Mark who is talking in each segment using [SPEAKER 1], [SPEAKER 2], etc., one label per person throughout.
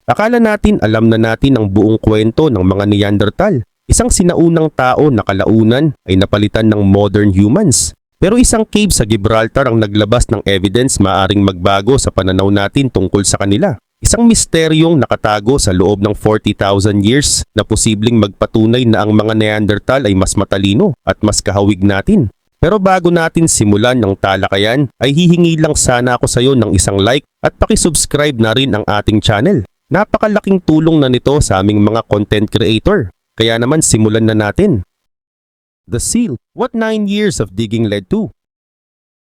[SPEAKER 1] Akala natin alam na natin ang buong kwento ng mga Neanderthal. Isang sinaunang tao na kalaunan ay napalitan ng modern humans. Pero isang cave sa Gibraltar ang naglabas ng evidence maaring magbago sa pananaw natin tungkol sa kanila. Isang misteryong nakatago sa loob ng 40,000 years na posibleng magpatunay na ang mga Neanderthal ay mas matalino at mas kahawig natin. Pero bago natin simulan ang talakayan ay hihingi lang sana ako sa iyo ng isang like at pakisubscribe na rin ang ating channel. Napakalaking tulong na nito sa aming mga content creator. Kaya naman simulan na natin. The Seal. What 9 years of digging led to?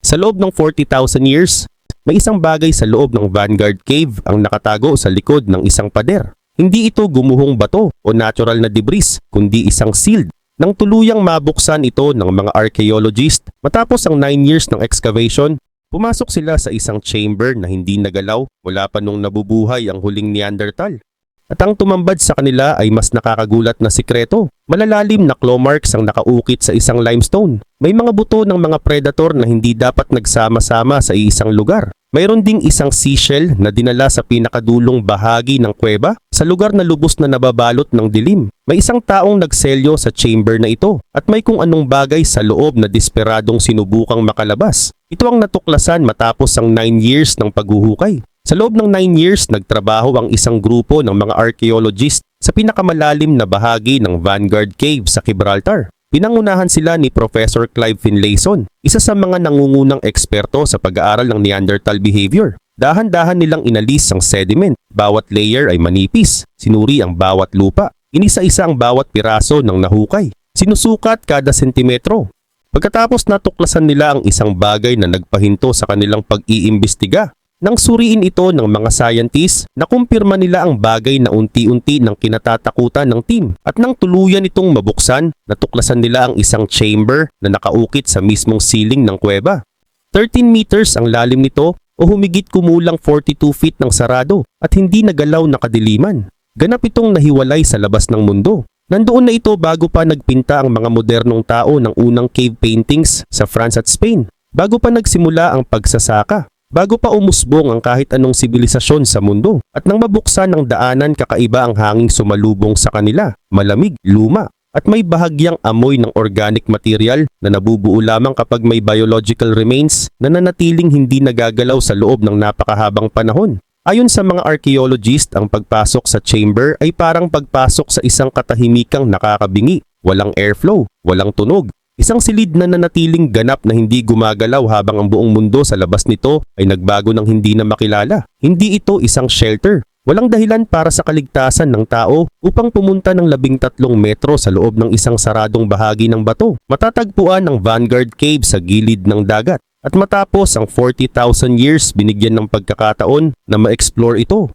[SPEAKER 1] Sa loob ng 40,000 years, may isang bagay sa loob ng Vanguard Cave ang nakatago sa likod ng isang pader. Hindi ito gumuhong bato o natural na debris, kundi isang sealed. Nang tuluyang mabuksan ito ng mga archaeologist, matapos ang 9 years ng excavation, pumasok sila sa isang chamber na hindi nagalaw mula pa nung nabubuhay ang huling Neanderthal. At ang tumambad sa kanila ay mas nakakagulat na sikreto. Malalalim na claw marks ang nakaukit sa isang limestone. May mga buto ng mga predator na hindi dapat nagsama-sama sa isang lugar. Mayroon ding isang seashell na dinala sa pinakadulong bahagi ng kuweba sa lugar na lubos na nababalot ng dilim. May isang taong nagselyo sa chamber na ito at may kung anong bagay sa loob na desperadong sinubukang makalabas. Ito ang natuklasan matapos ang 9 years ng paghuhukay. Sa loob ng 9 years, nagtrabaho ang isang grupo ng mga archaeologist sa pinakamalalim na bahagi ng Vanguard Cave sa Gibraltar. Pinangunahan sila ni Professor Clive Finlayson, isa sa mga nangungunang eksperto sa pag-aaral ng Neanderthal behavior. Dahan-dahan nilang inalis ang sediment. Bawat layer ay manipis. Sinuri ang bawat lupa. Inisa-isa ang bawat piraso ng nahukay. Sinusukat kada sentimetro. Pagkatapos natuklasan nila ang isang bagay na nagpahinto sa kanilang pag-iimbestiga. Nang suriin ito ng mga scientists, nakumpirma nila ang bagay na unti-unti ng kinatatakutan ng team. At nang tuluyan itong mabuksan, natuklasan nila ang isang chamber na nakaukit sa mismong ceiling ng kuweba. 13 meters ang lalim nito o humigit kumulang 42 feet ng sarado at hindi nagalaw na kadiliman. Ganap itong nahiwalay sa labas ng mundo. Nandoon na ito bago pa nagpinta ang mga modernong tao ng unang cave paintings sa France at Spain. Bago pa nagsimula ang pagsasaka. Bago pa umusbong ang kahit anong sibilisasyon sa mundo at nang mabuksan ng daanan kakaiba ang hanging sumalubong sa kanila, malamig, luma at may bahagyang amoy ng organic material na nabubuo lamang kapag may biological remains na nanatiling hindi nagagalaw sa loob ng napakahabang panahon. Ayon sa mga archaeologist, ang pagpasok sa chamber ay parang pagpasok sa isang katahimikang nakakabingi, walang airflow, walang tunog. Isang silid na nanatiling ganap na hindi gumagalaw habang ang buong mundo sa labas nito ay nagbago ng hindi na makilala. Hindi ito isang shelter. Walang dahilan para sa kaligtasan ng tao upang pumunta ng 13 metro sa loob ng isang saradong bahagi ng bato. Matatagpuan ang Vanguard Cave sa gilid ng dagat. At matapos ang 40,000 years, binigyan ng pagkakataon na ma-explore ito.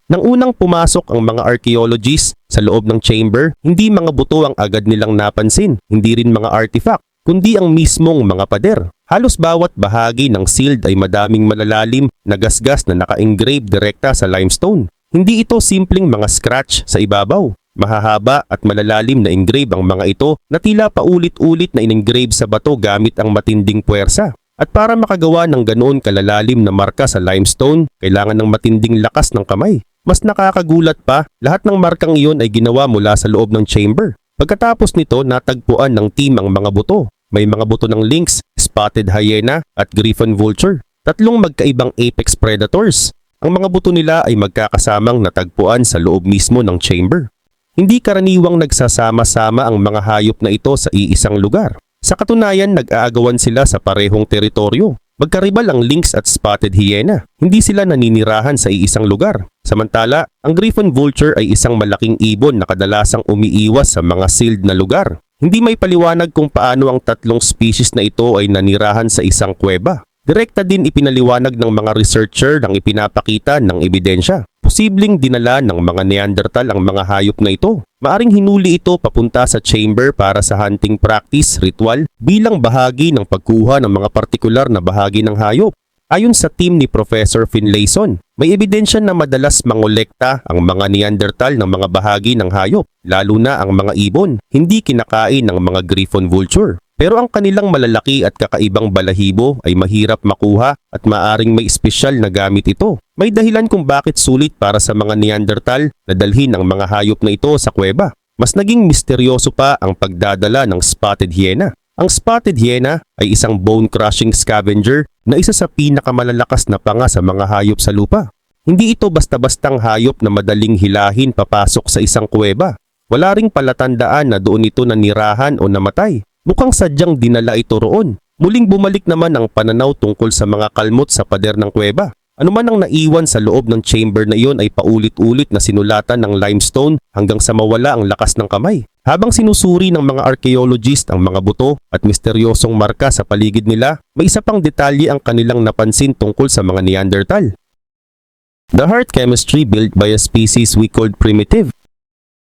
[SPEAKER 1] Nang unang pumasok ang mga archaeologists sa loob ng chamber, hindi mga buto ang agad nilang napansin, hindi rin mga artifact, kundi ang mismong mga pader. Halos bawat bahagi ng sealed ay madaming malalalim na gasgas na naka-engrave direkta sa limestone. Hindi ito simpleng mga scratch sa ibabaw. Mahahaba at malalalim na engrave ang mga ito na tila paulit-ulit na in-engrave sa bato gamit ang matinding puwersa. At para makagawa ng ganoon kalalalim na marka sa limestone, kailangan ng matinding lakas ng kamay. Mas nakakagulat pa, lahat ng markang iyon ay ginawa mula sa loob ng chamber. Pagkatapos nito, natagpuan ng team ang mga buto. May mga buto ng lynx, spotted hyena at griffon vulture. Tatlong magkaibang apex predators. Ang mga buto nila ay magkakasamang natagpuan sa loob mismo ng chamber. Hindi karaniwang nagsasama-sama ang mga hayop na ito sa iisang lugar. Sa katunayan, nag-aagawan sila sa parehong teritoryo. Magkaribal ang lynx at spotted hyena. Hindi sila naninirahan sa iisang lugar. Samantala, ang griffon vulture ay isang malaking ibon na kadalasang umiiwas sa mga sealed na lugar. Hindi may paliwanag kung paano ang tatlong species na ito ay nanirahan sa isang kuweba. Direkta din ipinaliwanag ng mga researcher ng ipinapakita ng ebidensya. Posibleng dinala ng mga Neanderthal ang mga hayop na ito. Maaring hinuli ito papunta sa chamber para sa hunting practice, ritual, bilang bahagi ng pagkuha ng mga partikular na bahagi ng hayop. Ayon sa team ni Professor Finlayson, may ebidensya na madalas mangolekta ang mga Neanderthal ng mga bahagi ng hayop, lalo na ang mga ibon, hindi kinakain ng mga griffon vulture. Pero ang kanilang malalaki at kakaibang balahibo ay mahirap makuha at maaring may espesyal na gamit ito. May dahilan kung bakit sulit para sa mga Neanderthal na dalhin ang mga hayop na ito sa kuweba. Mas naging misteryoso pa ang pagdadala ng spotted hyena. Ang spotted hyena ay isang bone-crushing scavenger na isa sa pinakamalalakas na panga sa mga hayop sa lupa. Hindi ito basta-bastang hayop na madaling hilahin papasok sa isang kuweba. Wala ring palatandaan na doon ito nanirahan o namatay. Mukhang sadyang dinala ito roon. Muling bumalik naman ang pananaw tungkol sa mga kalmot sa pader ng kuweba. Ano man ang naiwan sa loob ng chamber na iyon ay paulit-ulit na sinulatan ng limestone hanggang sa mawala ang lakas ng kamay. Habang sinusuri ng mga archaeologist ang mga buto at misteryosong marka sa paligid nila, may isa pang detalye ang kanilang napansin tungkol sa mga Neanderthal. The heart chemistry built by a species we called primitive.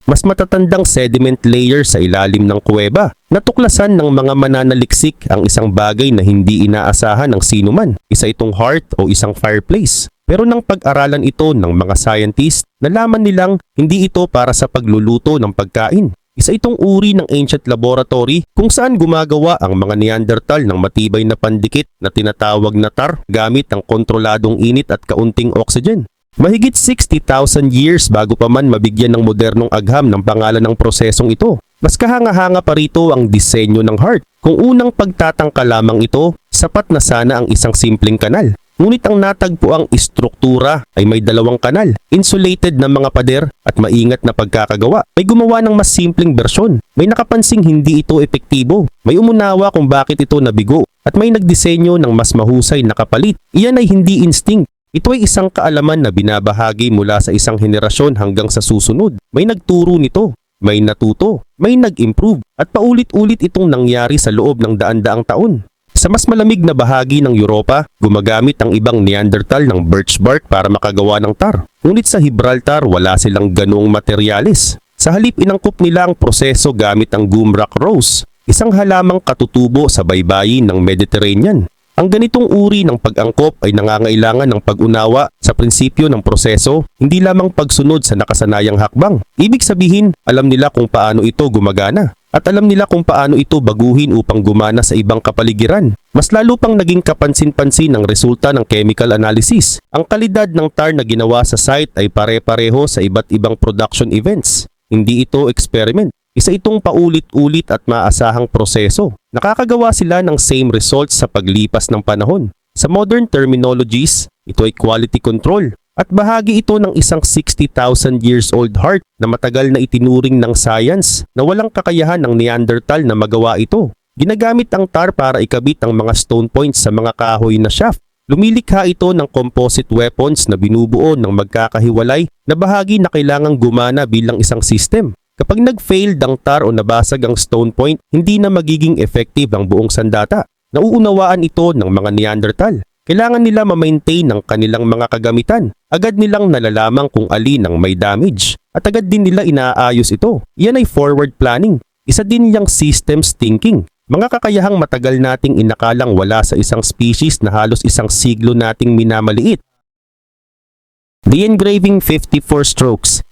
[SPEAKER 1] Mas matatandang sediment layer sa ilalim ng kuweba. Natuklasan ng mga mananaliksik ang isang bagay na hindi inaasahan ng sinuman. Isa itong heart o isang fireplace. Pero nang pag-aralan ito ng mga scientist, nalaman nilang hindi ito para sa pagluluto ng pagkain. Isa itong uri ng ancient laboratory kung saan gumagawa ang mga Neanderthal ng matibay na pandikit na tinatawag na tar gamit ang kontroladong init at kaunting oxygen. Mahigit 60,000 years bago pa man mabigyan ng modernong agham ng pangalan ng prosesong ito. Mas kahanga-hanga pa rito ang disenyo ng heart. Kung unang pagtatangka lamang ito, sapat na sana ang isang simpleng kanal. Ngunit ang natagpuang istruktura ay may dalawang kanal, insulated na mga pader at maingat na pagkakagawa. May gumawa ng mas simpleng bersyon. May nakapansing hindi ito epektibo. May umunawa kung bakit ito nabigo. At may nagdisenyo ng mas mahusay na kapalit. Iyan ay hindi instinct. Ito ay isang kaalaman na binabahagi mula sa isang henerasyon hanggang sa susunod. May nagturo nito, may natuto, may nag-improve, at paulit-ulit itong nangyari sa loob ng daan-daang taon. Sa mas malamig na bahagi ng Europa, gumagamit ang ibang Neanderthal ng birch bark para makagawa ng tar. Ngunit sa Gibraltar, wala silang ganoong materyales. Sa halip inangkop nila ang proseso gamit ang gumrock rose, isang halamang katutubo sa baybayin ng Mediterranean. Ang ganitong uri ng pag-angkop ay nangangailangan ng pag-unawa sa prinsipyo ng proseso, hindi lamang pagsunod sa nakasanayang hakbang. Ibig sabihin, alam nila kung paano ito gumagana. At alam nila kung paano ito baguhin upang gumana sa ibang kapaligiran. Mas lalo pang naging kapansin-pansin ang resulta ng chemical analysis. Ang kalidad ng tar na ginawa sa site ay pare-pareho sa iba't ibang production events. Hindi ito experiment. Isa itong paulit-ulit at maasahang proseso. Nakakagawa sila ng same results sa paglipas ng panahon. Sa modern terminologies, ito ay quality control. At bahagi ito ng isang 60,000 years old heart na matagal na itinuring ng science na walang kakayahan ng Neanderthal na magawa ito. Ginagamit ang tar para ikabit ang mga stone points sa mga kahoy na shaft. Lumilikha ito ng composite weapons na binubuo ng magkakahiwalay na bahagi na kailangang gumana bilang isang system. Kapag nag-failed ang tar o nabasag ang stone point, hindi na magiging effective ang buong sandata. Nauunawaan ito ng mga Neanderthal. Kailangan nila ma-maintain ang kanilang mga kagamitan. Agad nilang nalalaman kung alin ang may damage. At agad din nila inaayos ito. Iyan ay forward planning. Isa din niyang systems thinking. Mga kakayahang matagal nating inakalang wala sa isang species na halos isang siglo nating minamaliit. The engraving 54 strokes.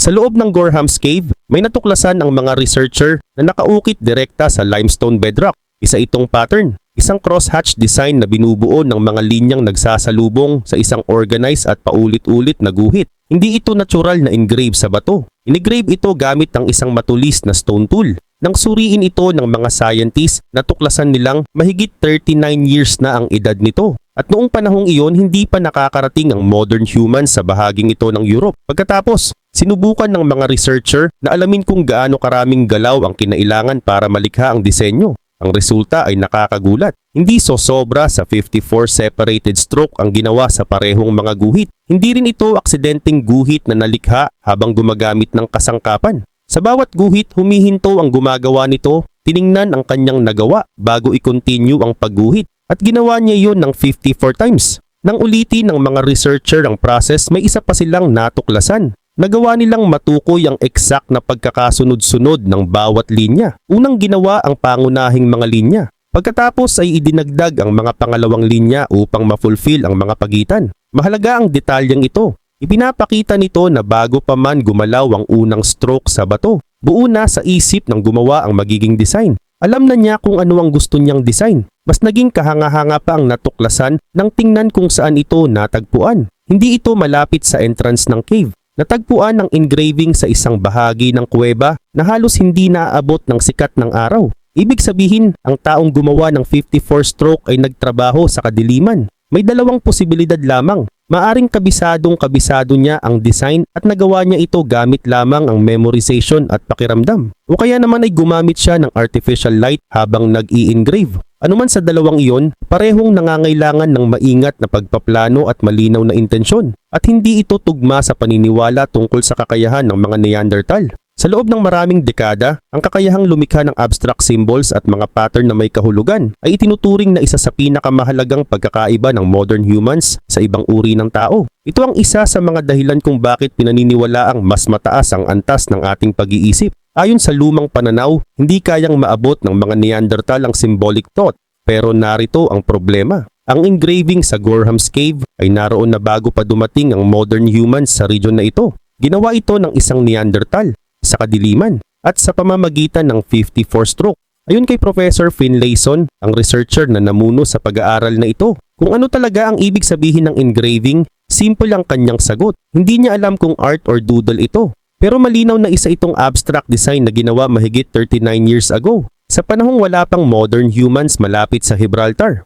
[SPEAKER 1] Sa loob ng Gorham's Cave, may natuklasan ang mga researcher na nakaukit direkta sa limestone bedrock. Isa itong pattern, isang crosshatch design na binubuo ng mga linyang nagsasalubong sa isang organized at paulit-ulit na guhit. Hindi ito natural na engrave sa bato. Inigrave ito gamit ang isang matulis na stone tool. Nang suriin ito ng mga scientists, natuklasan nilang mahigit 39 years na ang edad nito. At noong panahong iyon, hindi pa nakakarating ang modern humans sa bahaging ito ng Europe. Pagkatapos, sinubukan ng mga researcher na alamin kung gaano karaming galaw ang kinailangan para malikha ang disenyo. Ang resulta ay nakakagulat. Hindi sosobra sa 54 separated stroke ang ginawa sa parehong mga guhit. Hindi rin ito aksidenteng guhit na nalikha habang gumagamit ng kasangkapan. Sa bawat guhit, humihinto ang gumagawa nito, tiningnan ang kanyang nagawa bago i-continue ang pagguhit. At ginawa niya yon ng 54 times. Nang ulitin ng mga researcher ang process, may isa pa silang natuklasan. Nagawa nilang matukoy ang exact na pagkakasunod-sunod ng bawat linya. Unang ginawa ang pangunahing mga linya. Pagkatapos ay idinagdag ang mga pangalawang linya upang ma-fulfill ang mga pagitan. Mahalaga ang detalyeng ito. Ipinapakita nito na bago pa man gumalaw ang unang stroke sa bato, buo na sa isip ng gumawa ang magiging design. Alam na niya kung ano ang gusto niyang design. Mas naging kahanga-hanga pa ang natuklasan nang tingnan kung saan ito natagpuan. Hindi ito malapit sa entrance ng cave. Natagpuan ng engraving sa isang bahagi ng kuweba na halos hindi naaabot ng sikat ng araw. Ibig sabihin, ang taong gumawa ng 54 stroke ay nagtrabaho sa kadiliman. May dalawang posibilidad lamang. Maaring kabisado niya ang design at nagawa niya ito gamit lamang ang memorization at pakiramdam. O kaya naman ay gumamit siya ng artificial light habang nag-i-engrave. Anuman sa dalawang iyon, parehong nangangailangan ng maingat na pagpaplano at malinaw na intensyon. At hindi ito tugma sa paniniwala tungkol sa kakayahan ng mga Neanderthal. Sa loob ng maraming dekada, ang kakayahang lumikha ng abstract symbols at mga pattern na may kahulugan ay itinuturing na isa sa pinakamahalagang pagkakaiba ng modern humans sa ibang uri ng tao. Ito ang isa sa mga dahilan kung bakit pinaniniwalaang mas mataas ang antas ng ating pag-iisip. Ayon sa lumang pananaw, hindi kayang maabot ng mga Neanderthal ang symbolic thought. Pero narito ang problema. Ang engraving sa Gorham's Cave ay naroon na bago pa dumating ang modern humans sa region na ito. Ginawa ito ng isang Neanderthal sa kadiliman at sa pamamagitan ng 54 stroke. Ayon kay Professor Finlayson, ang researcher na namuno sa pag-aaral na ito, kung ano talaga ang ibig sabihin ng engraving, simple ang kanyang sagot. Hindi niya alam kung art or doodle ito. Pero malinaw na isa itong abstract design na ginawa mahigit 39 years ago, sa panahong wala pang modern humans malapit sa Gibraltar.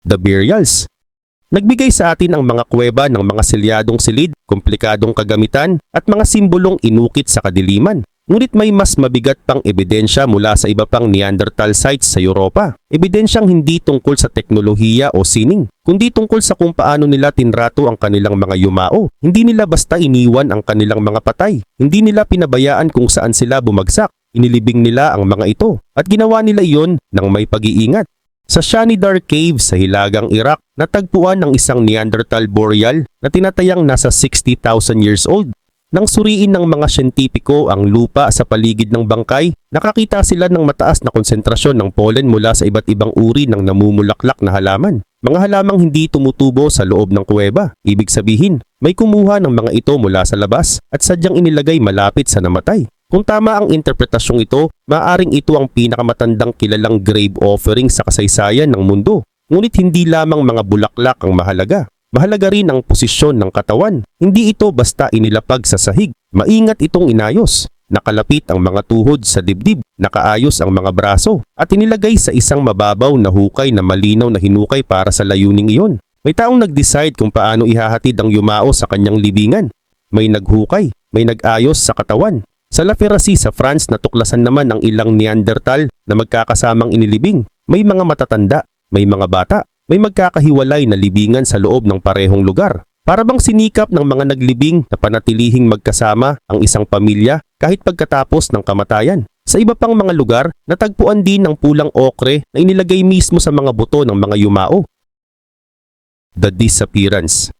[SPEAKER 1] The Burials. Nagbigay sa atin ang mga kuweba ng mga selyadong silid, komplikadong kagamitan at mga simbolong inukit sa kadiliman. Ngunit may mas mabigat pang ebidensya mula sa iba pang Neanderthal sites sa Europa. Ebidensyang hindi tungkol sa teknolohiya o sining, kundi tungkol sa kung paano nila tinrato ang kanilang mga yumao. Hindi nila basta iniwan ang kanilang mga patay. Hindi nila pinabayaan kung saan sila bumagsak. Inilibing nila ang mga ito at ginawa nila iyon ng may pag-iingat. Sa Shanidar Cave sa Hilagang Iraq, natagpuan ng isang Neanderthal burial na tinatayang nasa 60,000 years old. Nang suriin ng mga siyentipiko ang lupa sa paligid ng bangkay, nakakita sila ng mataas na konsentrasyon ng pollen mula sa iba't ibang uri ng namumulaklak na halaman. Mga halamang hindi tumutubo sa loob ng kuweba. Ibig sabihin, may kumuha ng mga ito mula sa labas at sadyang inilagay malapit sa namatay. Kung tama ang interpretasyong ito, maaaring ito ang pinakamatandang kilalang grave offering sa kasaysayan ng mundo. Ngunit hindi lamang mga bulaklak ang mahalaga. Mahalaga rin ang posisyon ng katawan. Hindi ito basta inilapag sa sahig. Maingat itong inayos. Nakalapit ang mga tuhod sa dibdib, nakaayos ang mga braso, at inilagay sa isang mababaw na hukay na malinaw na hinukay para sa layuning iyon. May taong nag-decide kung paano ihahatid ang yumao sa kanyang libingan. May naghukay, may nag-ayos sa katawan. Sa La Ferracie sa France natuklasan naman ang ilang Neanderthal na magkakasamang inilibing. May mga matatanda, may mga bata, may magkakahiwalay na libingan sa loob ng parehong lugar. Para bang sinikap ng mga naglibing na panatilihing magkasama ang isang pamilya kahit pagkatapos ng kamatayan. Sa iba pang mga lugar, natagpuan din ng pulang okre na inilagay mismo sa mga buto ng mga yumao. The Disappearance.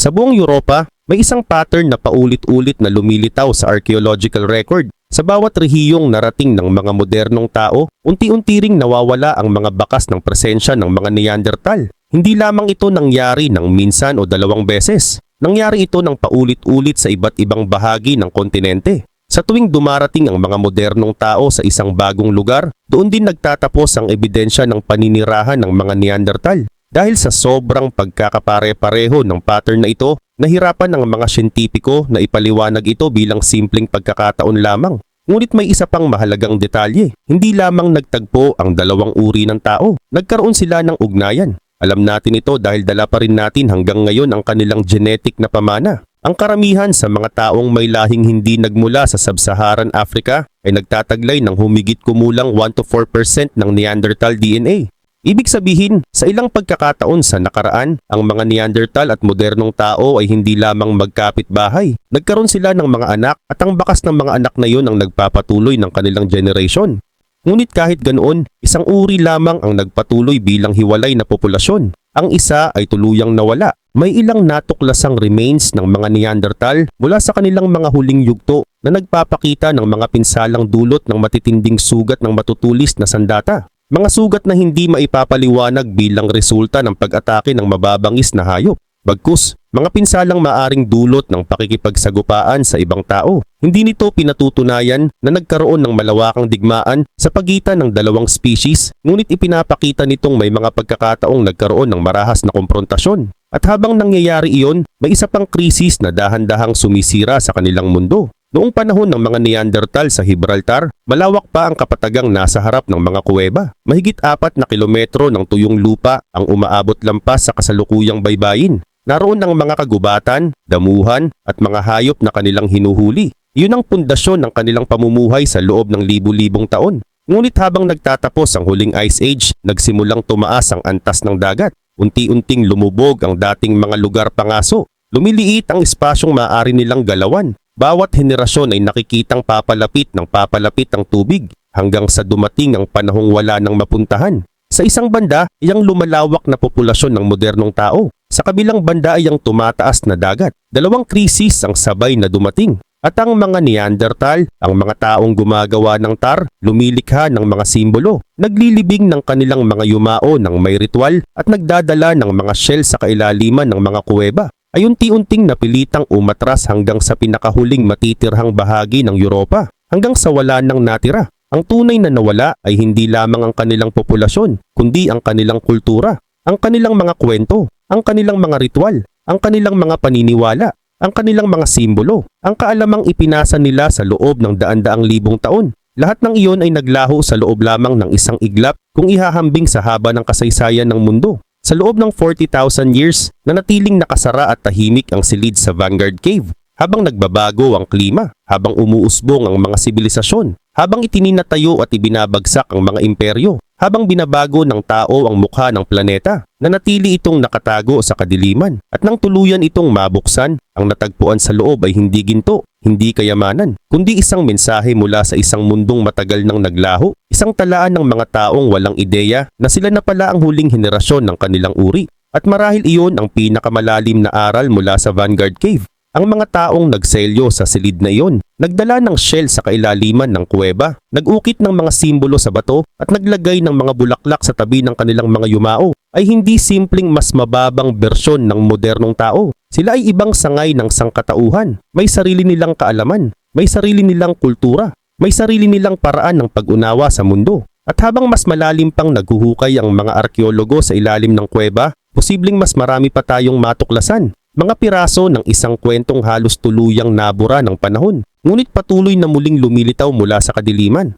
[SPEAKER 1] Sa buong Europa, may isang pattern na paulit-ulit na lumilitaw sa archaeological record. Sa bawat rehiyong narating ng mga modernong tao, unti-unti ring nawawala ang mga bakas ng presensya ng mga Neanderthal. Hindi lamang ito nangyari ng minsan o dalawang beses. Nangyari ito ng paulit-ulit sa iba't ibang bahagi ng kontinente. Sa tuwing dumarating ang mga modernong tao sa isang bagong lugar, doon din nagtatapos ang ebidensya ng paninirahan ng mga Neanderthal. Dahil sa sobrang pagkakapare-pareho ng pattern na ito, nahirapan ng mga siyentipiko na ipaliwanag ito bilang simpleng pagkakataon lamang. Ngunit may isa pang mahalagang detalye. Hindi lamang nagtagpo ang dalawang uri ng tao, nagkaroon sila ng ugnayan. Alam natin ito dahil dala pa rin natin hanggang ngayon ang kanilang genetic na pamana. Ang karamihan sa mga taong may lahing hindi nagmula sa Sub-Saharan Africa ay nagtataglay ng humigit kumulang 1 to 4% ng Neanderthal DNA. Ibig sabihin, sa ilang pagkakataon sa nakaraan, ang mga Neanderthal at modernong tao ay hindi lamang magkapit-bahay. Nagkaroon sila ng mga anak at ang bakas ng mga anak na yun ang nagpapatuloy ng kanilang generation. Ngunit kahit ganoon, isang uri lamang ang nagpatuloy bilang hiwalay na populasyon. Ang isa ay tuluyang nawala. May ilang natuklasang remains ng mga Neanderthal mula sa kanilang mga huling yugto na nagpapakita ng mga pinsalang dulot ng matitinding sugat ng matutulis na sandata. Mga sugat na hindi maipapaliwanag bilang resulta ng pag-atake ng mababangis na hayop. Bagkus, mga pinsalang maaring dulot ng pakikipagsagupaan sa ibang tao. Hindi nito pinatutunayan na nagkaroon ng malawakang digmaan sa pagitan ng dalawang species, ngunit ipinapakita nitong may mga pagkakataong nagkaroon ng marahas na komprontasyon. At habang nangyayari iyon, may isa pang krisis na dahan-dahang sumisira sa kanilang mundo. Noong panahon ng mga Neanderthal sa Gibraltar, malawak pa ang kapatagang nasa harap ng mga kuweba. Mahigit 4 na kilometro ng tuyong lupa ang umaabot lampas sa kasalukuyang baybayin. Naroon ang mga kagubatan, damuhan at mga hayop na kanilang hinuhuli. Iyon ang pundasyon ng kanilang pamumuhay sa loob ng libu-libong taon. Ngunit habang nagtatapos ang huling Ice Age, nagsimulang tumaas ang antas ng dagat. Unti-unting lumubog ang dating mga lugar pangaso. Lumiliit ang espasyong maaari nilang galawan. Bawat henerasyon ay nakikitang papalapit ang tubig hanggang sa dumating ang panahong wala nang mapuntahan. Sa isang banda, iyang lumalawak na populasyon ng modernong tao. Sa kabilang banda ay ang tumataas na dagat. Dalawang krisis ang sabay na dumating. At ang mga Neanderthal, ang mga taong gumagawa ng tar, lumilikha ng mga simbolo, naglilibing ng kanilang mga yumao ng may ritual at nagdadala ng mga shell sa kailaliman ng mga kuweba, ay unti-unting napilitang umatras hanggang sa pinakahuling matitirhang bahagi ng Europa, hanggang sa wala nang natira. Ang tunay na nawala ay hindi lamang ang kanilang populasyon, kundi ang kanilang kultura, ang kanilang mga kwento, ang kanilang mga ritual, ang kanilang mga paniniwala, ang kanilang mga simbolo, ang kaalamang ipinasa nila sa loob ng daan-daang libong taon. Lahat ng iyon ay naglaho sa loob lamang ng isang iglap kung ihahambing sa haba ng kasaysayan ng mundo. Sa loob ng 40,000 years, nanatiling nakasara at tahimik ang silid sa Vanguard Cave. Habang nagbabago ang klima, habang umuusbong ang mga sibilisasyon, habang itininatayo at ibinabagsak ang mga imperyo, habang binabago ng tao ang mukha ng planeta, nanatili itong nakatago sa kadiliman. At nang tuluyan itong mabuksan, ang natagpuan sa loob ay hindi ginto, hindi kayamanan, kundi isang mensahe mula sa isang mundong matagal nang naglaho, isang talaan ng mga taong walang ideya na sila na pala ang huling henerasyon ng kanilang uri. At marahil iyon ang pinakamalalim na aral mula sa Vanguard Cave. Ang mga taong nagselyo sa silid na iyon, nagdala ng shell sa kailaliman ng kuweba, nag-ukit ng mga simbolo sa bato at naglagay ng mga bulaklak sa tabi ng kanilang mga yumao, ay hindi simpleng mas mababang bersyon ng modernong tao. Sila ay ibang sangay ng sangkatauhan, may sarili nilang kaalaman, may sarili nilang kultura, may sarili nilang paraan ng pag-unawa sa mundo. At habang mas malalim pang naghuhukay ang mga arkeologo sa ilalim ng kuweba, posibleng mas marami pa tayong matuklasan. Mga piraso ng isang kwentong halos tuluyang nabura ng panahon, ngunit patuloy na muling lumilitaw mula sa kadiliman.